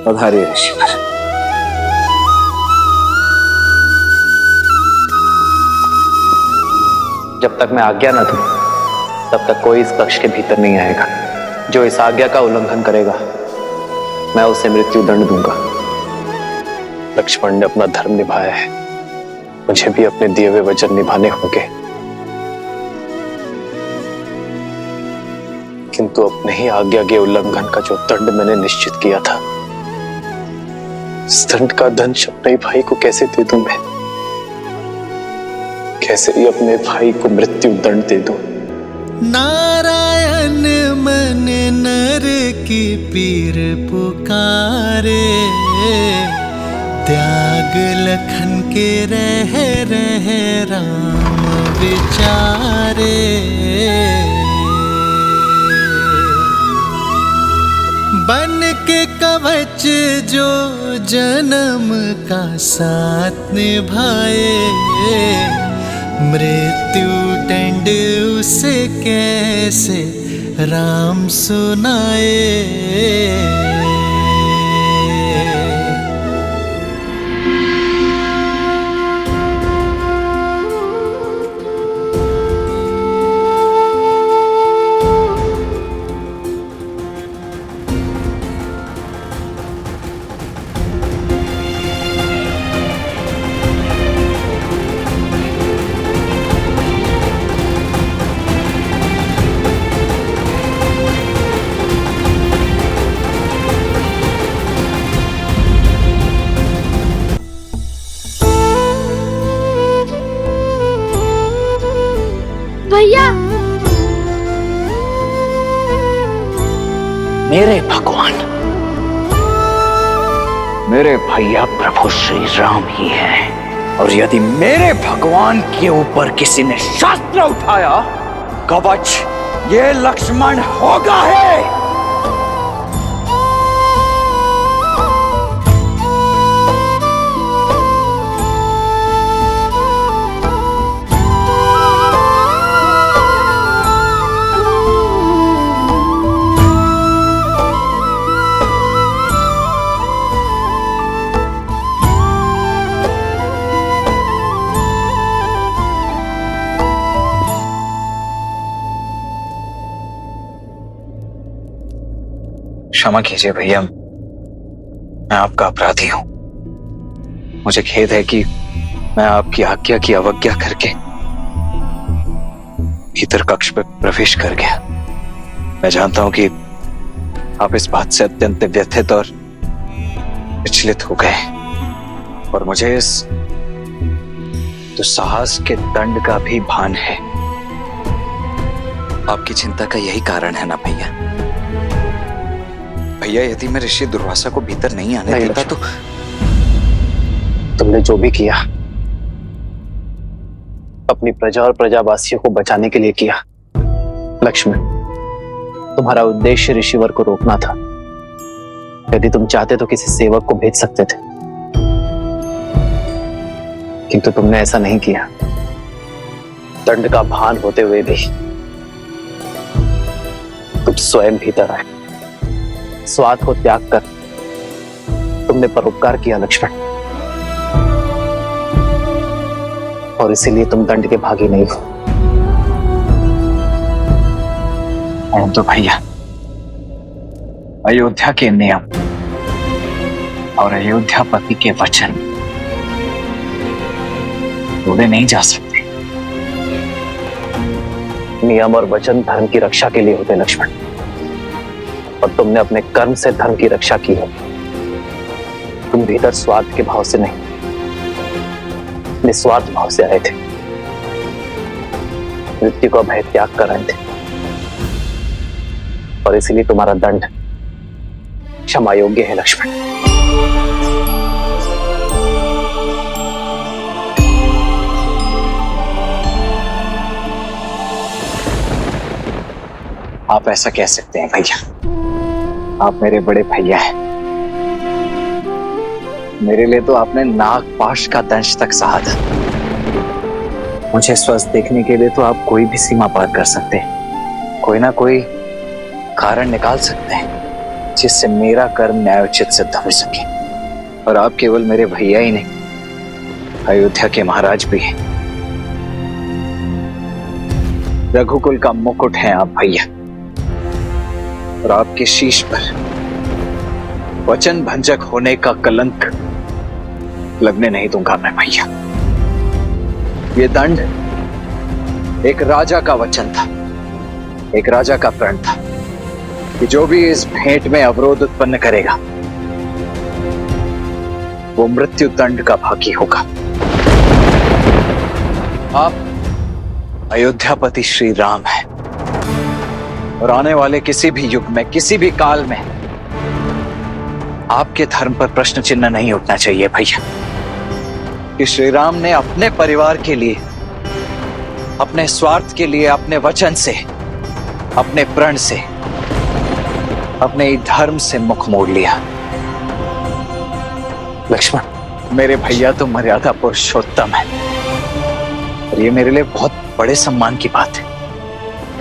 पधारिए ऋषिवर। जब तक मैं आज्ञा न दूं, तब तक कोई इस कक्ष के भीतर नहीं आएगा। जो इस आज्ञा का उल्लंघन करेगा, मैं उसे मृत्यु दंड दूंगा। लक्ष्मण ने अपना धर्म निभाया है, मुझे भी अपने दिए हुए वचन निभाने होंगे। किंतु अपने ही आज्ञा के उल्लंघन का जो दंड मैंने निश्चित किया था, इस दंड का दंश अपने भाई को कैसे दे दूं मैं? कैसे ही अपने भाई को मृत्यु दंड दे दूं? नारायण मन नर की पीर पुकारे, त्याग लखन के रह राम विचारे। बन के कवच जो जन्म का साथ निभाए, मृत्यु दंड उसे कैसे राम सुनाए। भैया, मेरे भगवान, मेरे भैया प्रभु श्री राम ही हैं। और यदि मेरे भगवान के ऊपर किसी ने शास्त्र उठाया, कवच ये लक्ष्मण होगा है। क्षमा कीजिए भैया, मैं आपका अपराधी हूं। मुझे खेद है कि मैं आपकी आज्ञा की अवज्ञा करके भीतर कक्ष में प्रवेश कर गया। मैं जानता हूं कि आप इस बात से अत्यंत व्यथित और विचलित हो गए, और मुझे इस दुस्साहस के दंड का भी भान है। आपकी चिंता का यही कारण है ना भैया? भैया, यदि मैं ऋषि दुर्वासा को भीतर नहीं आने देता तो तुमने जो भी किया अपनी प्रजा और प्रजावासियों को बचाने के लिए किया। लक्ष्मण, तुम्हारा उद्देश्य ऋषिवर को रोकना था। यदि तुम चाहते तो किसी सेवक को भेज सकते थे, किंतु तुमने ऐसा नहीं किया। दंड का भान होते हुए भी तुम स्वयं भीतर आए। स्वार्थ को त्याग कर तुमने परोपकार किया लक्ष्मण, और इसीलिए तुम दंड के भागी नहीं हो। तो भैया, अयोध्या के नियम और अयोध्यापति के वचन तोड़े नहीं जा सकते। नियम और वचन धर्म की रक्षा के लिए होते लक्ष्मण, और तुमने अपने कर्म से धर्म की रक्षा की है। तुम भीतर स्वार्थ के भाव से नहीं, निस्वार्थ भाव से आए थे। मृत्यु का भय त्याग कर आए थे, और इसीलिए तुम्हारा दंड क्षमा योग्य है लक्ष्मण। आप ऐसा कह सकते हैं भैया, आप मेरे बड़े भैया हैं। मेरे लिए तो आपने नागपाश का दंश तक सहा था। मुझे स्वस्थ देखने के लिए तो आप कोई भी सीमा पार कर सकते हैं, कोई ना कोई कारण निकाल सकते हैं। जिससे मेरा कर्म न्यायोचित सिद्ध हो सके। और आप केवल मेरे भैया ही नहीं, अयोध्या के महाराज भी हैं। रघुकुल का मुकुट है आप भैया, और आपके शीश पर वचन भंजक होने का कलंक लगने नहीं दूंगा मैं भैया। ये दंड एक राजा का वचन था, एक राजा का प्रण था कि जो भी इस भेंट में अवरोध उत्पन्न करेगा वो मृत्यु दंड का भागी होगा। आप अयोध्यापति श्री राम हैं, और आने वाले किसी भी युग में, किसी भी काल में आपके धर्म पर प्रश्न चिन्ह नहीं उठना चाहिए भैया कि श्री राम ने अपने परिवार के लिए, अपने स्वार्थ के लिए, अपने वचन से, अपने प्रण से, अपने धर्म से मुख मोड़ लिया। लक्ष्मण, मेरे भैया तो मर्यादा पुरुषोत्तम है, और ये मेरे लिए बहुत बड़े सम्मान की बात है।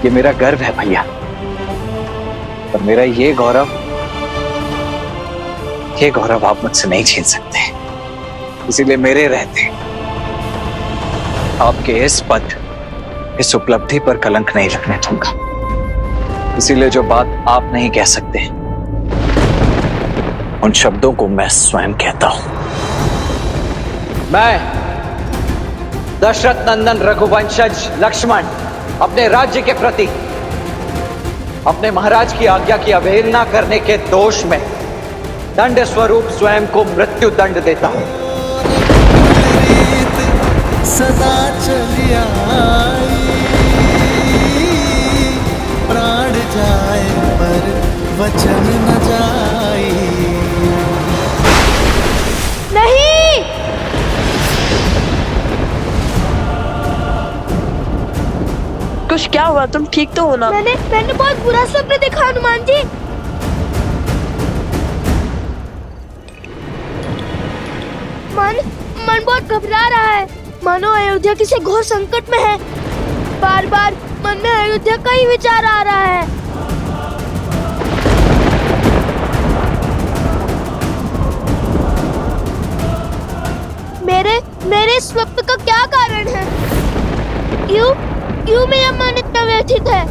ये मेरा गर्व है भैया, और मेरा ये गौरव आप मुझसे नहीं छीन सकते। इसीलिए मेरे रहते आपके इस पद, इस उपलब्धि पर कलंक नहीं लगने दूंगा। इसीलिए जो बात आप नहीं कह सकते, उन शब्दों को मैं स्वयं कहता हूं। मैं दशरथ नंदन रघुवंशज लक्ष्मण अपने राज्य के प्रति अपने महाराज की आज्ञा की अवहेलना करने के दोष में दंड स्वरूप स्वयं को मृत्यु दंड देता हूं। सदा चली आई, प्राण जाए पर वचन न जाए। नहीं, कुछ क्या हुआ? तुम ठीक तो हो ना? मैंने बहुत बुरा स्वप्न देखा हनुमान जी। मन बहुत घबरा रहा है, मानो अयोध्या किसी घोर संकट में है। बार बार मन में अयोध्या का ही विचार आ रहा है। मेरे स्वप्न का क्या कारण है? क्यों मेरा मन इतना व्यथित है?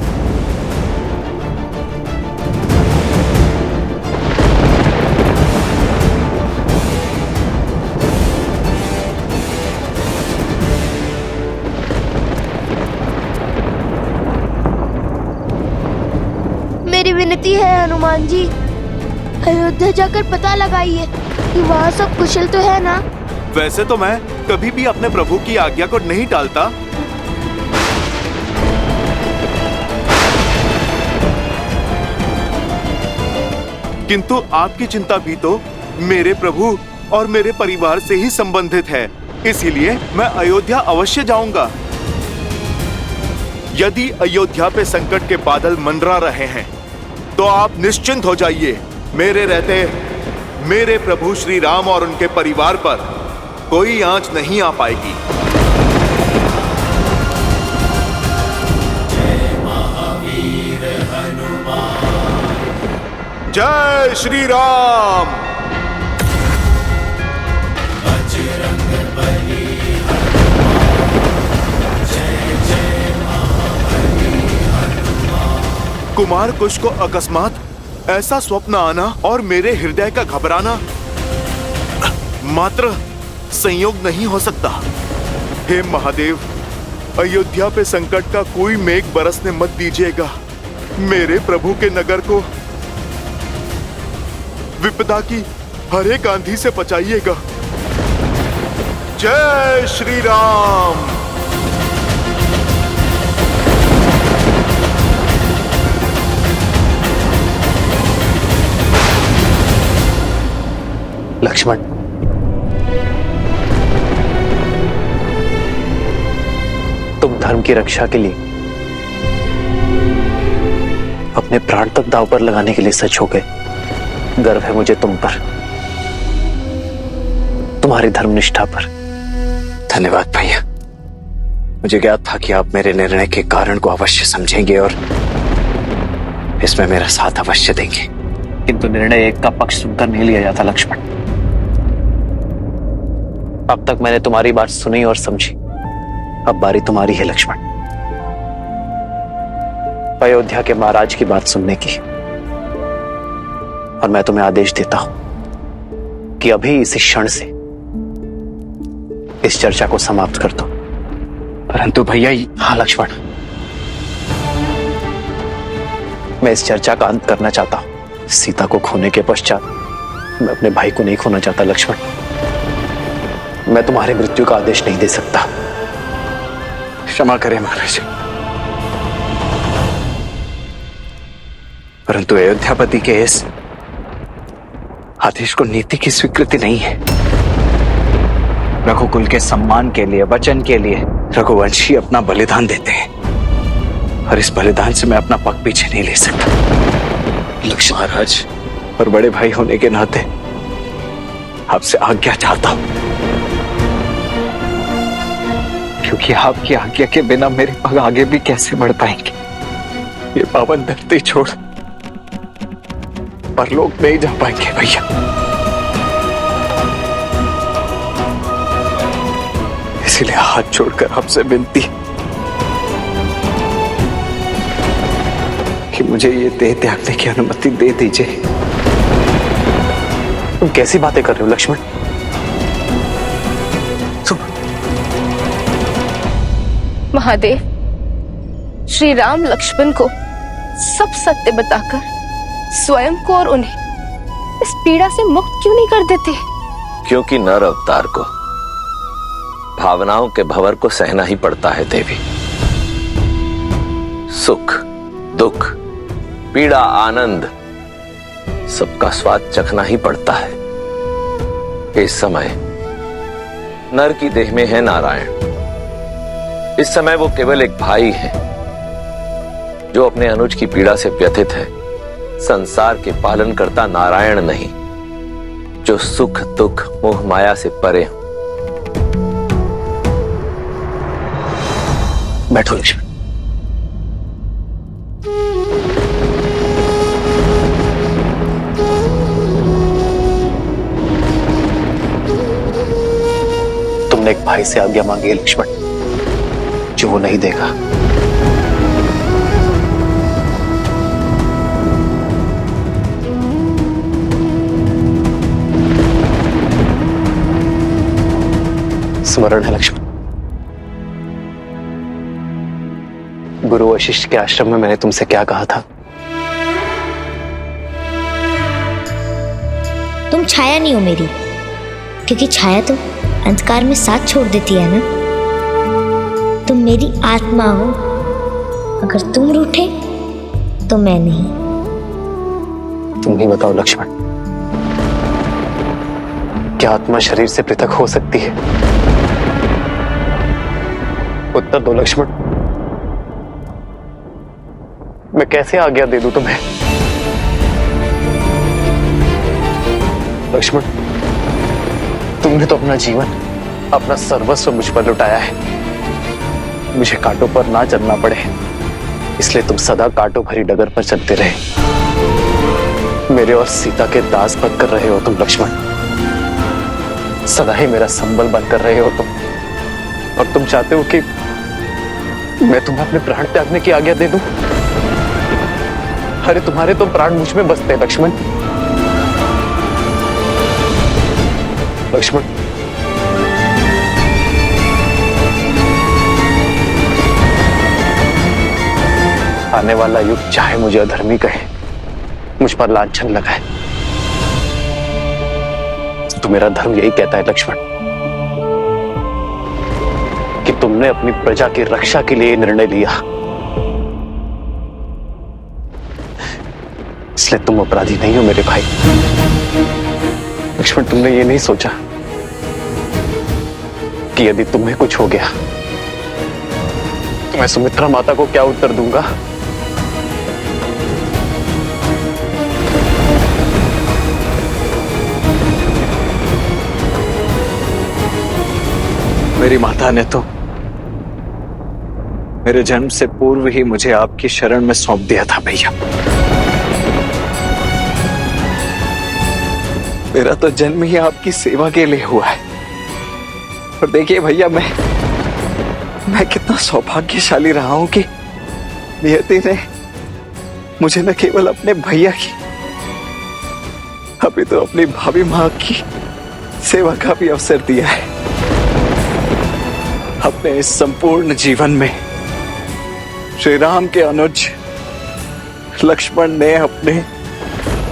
मेरी विनती है हनुमान जी, अयोध्या जाकर पता लगाइए कि वहाँ सब कुशल तो है ना। वैसे तो मैं कभी भी अपने प्रभु की आज्ञा को नहीं टालता, किंतु आपकी चिंता भी तो मेरे प्रभु और मेरे परिवार से ही संबंधित है। इसीलिए मैं अयोध्या अवश्य जाऊंगा। यदि अयोध्या पे संकट के बादल मंडरा रहे हैं तो आप निश्चिंत हो जाइए। मेरे रहते मेरे प्रभु श्री राम और उनके परिवार पर कोई आंच नहीं आ पाएगी। जय श्री राम। कुमार कुश को अकस्मात ऐसा स्वप्न आना और मेरे हृदय का घबराना मात्र संयोग नहीं हो सकता। हे महादेव, अयोध्या पे संकट का कोई मेघ बरसने मत दीजिएगा। मेरे प्रभु के नगर को विपदा की हर एक आंधी से बचाइएगा। जय श्री राम। लक्ष्मण, तुम धर्म की रक्षा के लिए अपने प्राण तक दांव पर लगाने के लिए सच हो गए। गर्व है मुझे तुम पर, तुम्हारी धर्मनिष्ठा पर। धन्यवाद भैया। मुझे ज्ञात था कि आप मेरे निर्णय के कारण को अवश्य समझेंगे और इसमें मेरा साथ अवश्य देंगे। किंतु निर्णय एक का पक्ष सुनकर नहीं लिया जाता लक्ष्मण। अब तक मैंने तुम्हारी बात सुनी और समझी, अब बारी तुम्हारी है लक्ष्मण, अयोध्या के महाराज की बात सुनने की। और मैं तुम्हें आदेश देता हूं कि अभी इसी क्षण से इस चर्चा को समाप्त कर दो। परंतु भैया, हाँ लक्ष्मण, मैं इस चर्चा का अंत करना चाहता हूं। सीता को खोने के पश्चात मैं अपने भाई को नहीं खोना चाहता लक्ष्मण। मैं तुम्हारी मृत्यु का आदेश नहीं दे सकता। क्षमा करें महाराज, परंतु अयोध्यापति के इस आदेश को नीति की स्वीकृति नहीं है। रघुकुल के सम्मान के लिए, वचन के लिए रघुवंशी अपना बलिदान देते हैं, और इस बलिदान से मैं अपना पग पीछे नहीं ले सकता। लक्ष्मण महाराज, और बड़े भाई होने के नाते आपसे आज्ञा चाहता हूं, क्योंकि आपकी आज्ञा के बिना मेरे पग आगे भी कैसे बढ़ पाएंगे। ये पावन धरती छोड़ परलोक नहीं जा पाएंगे भैया। इसलिए हाथ जोड़कर आपसे विनती कि मुझे ये देह त्यागने की अनुमति दे दीजिए। तुम कैसी बातें कर रहे हो लक्ष्मण? महादेव, श्री राम लक्ष्मण को सब सत्य बताकर स्वयं को और उन्हें इस पीड़ा से मुक्त क्यों नहीं कर देते? क्योंकि नर अवतार को भावनाओं के भंवर को सहना ही पड़ता है देवी। सुख, दुख, पीड़ा, आनंद, सबका स्वाद चखना ही पड़ता है। इस समय नर की देह में है नारायण। इस समय वो केवल एक भाई है जो अपने अनुज की पीड़ा से व्यथित है, संसार के पालन करता नारायण नहीं, जो सुख दुख मोह माया से परे हो। बैठो लक्ष्मण। तुमने एक भाई से आज्ञा मांगी है लक्ष्मण, जो वो नहीं देगा। स्मरण है लक्ष्मण, गुरु वशिष्ठ के आश्रम में मैंने तुमसे क्या कहा था? तुम छाया नहीं हो मेरी, क्योंकि छाया तो अंधकार में साथ छोड़ देती है ना। तुम मेरी आत्मा हो, अगर तुम रूठे तो मैं नहीं। तुम ही बताओ लक्ष्मण, क्या आत्मा शरीर से पृथक हो सकती है? उत्तर दो लक्ष्मण। मैं कैसे आज्ञा दे दूं तुम्हें? लक्ष्मण, तुमने तो अपना जीवन, अपना सर्वस्व मुझ पर लुटाया है। मुझे कांटों पर ना चलना पड़े, इसलिए तुम सदा कांटों भरी डगर पर चलते रहे। मेरे और सीता के दास बनकर रहे हो तुम लक्ष्मण। सदा ही मेरा संबल बनकर रहे हो तुम, और तुम चाहते हो कि मैं तुम्हें अपने प्राण त्यागने की आज्ञा दे दूं? अरे तुम्हारे तो प्राण मुझ में बसते हैं लक्ष्मण। लक्ष्मण, आने वाला युग चाहे मुझे अधर्मी कहे, मुझ पर लांछन लगाए, तो मेरा धर्म यही कहता है लक्ष्मण कि तुमने अपनी प्रजा की रक्षा के लिए निर्णय लिया, इसलिए तुम अपराधी नहीं हो मेरे भाई। लक्ष्मण, तुमने ये नहीं सोचा कि यदि तुम्हें कुछ हो गया तो मैं सुमित्रा माता को क्या उत्तर दूंगा? मेरी माता ने तो मेरे जन्म से पूर्व ही मुझे आपकी शरण में सौंप दिया था भैया। मेरा तो जन्म ही आपकी सेवा के लिए हुआ है। और देखिए भैया, मैं कितना सौभाग्यशाली रहा हूं कि नियति ने मुझे न केवल अपने भैया की, अभी तो अपनी भाभी मां की सेवा का भी अवसर दिया है। अपने इस संपूर्ण जीवन में श्री राम के अनुज लक्ष्मण ने अपने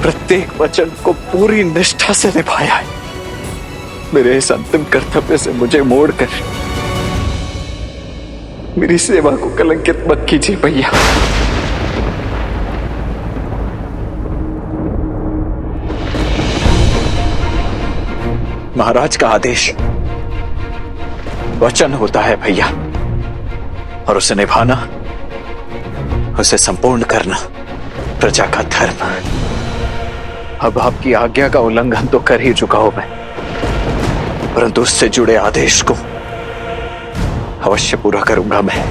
प्रत्येक वचन को पूरी निष्ठा से निभाया है। मेरे इस अंतिम कर्तव्य से मुझे मोड़कर मेरी सेवा को कलंकित मत कीजिए भैया। महाराज का आदेश वचन होता है भैया, और उसे निभाना, उसे संपूर्ण करना प्रजा का धर्म। अब आपकी आज्ञा का उल्लंघन तो कर ही चुका हूं मैं, परंतु उससे जुड़े आदेश को अवश्य पूरा करूंगा मैं।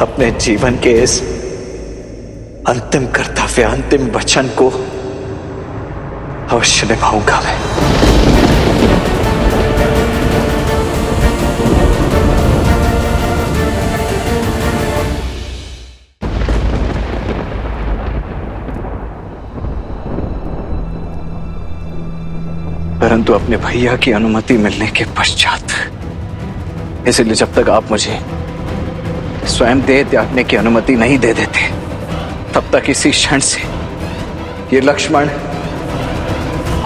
अपने जीवन के इस अंतिम कर्तव्य, अंतिम वचन को अवश्य निभाऊंगा मैं। परंतु अपने भैया की अनुमति मिलने के पश्चात, इसलिए जब तक आप मुझे स्वयं देह त्यागने की अनुमति नहीं दे देते, तब तक इसी क्षण से ये लक्ष्मण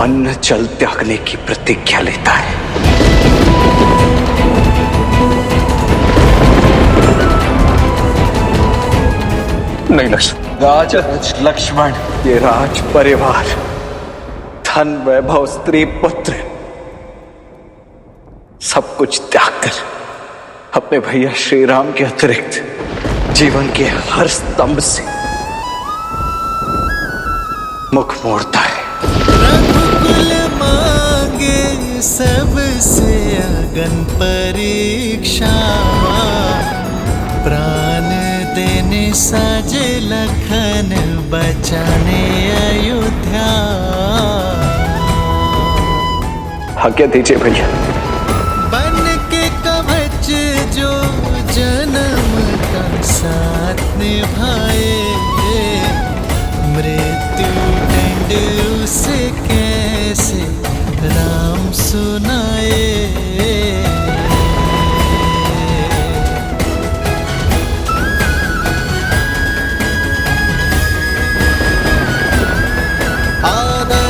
अन्न जल त्यागने की प्रतिज्ञा लेता है। नहीं लक्ष्मण, लक्ष्मण, ये राज परिवार, धन वैभव, स्त्री पुत्र, सब कुछ त्याग कर अपने भैया श्री राम के अतिरिक्त जीवन के हर स्तंभ से मुख मोड़ता है। रघुकुल मांगे सबसे अगन परीक्षा, प्राण देने साजे लखन बचाने अयोध्या। आज्ञा दीजिए भैया। बन के कवच जो जन्म का साथ निभाए, मृत्यु दंड उसे कैसे राम सुनाए। आदर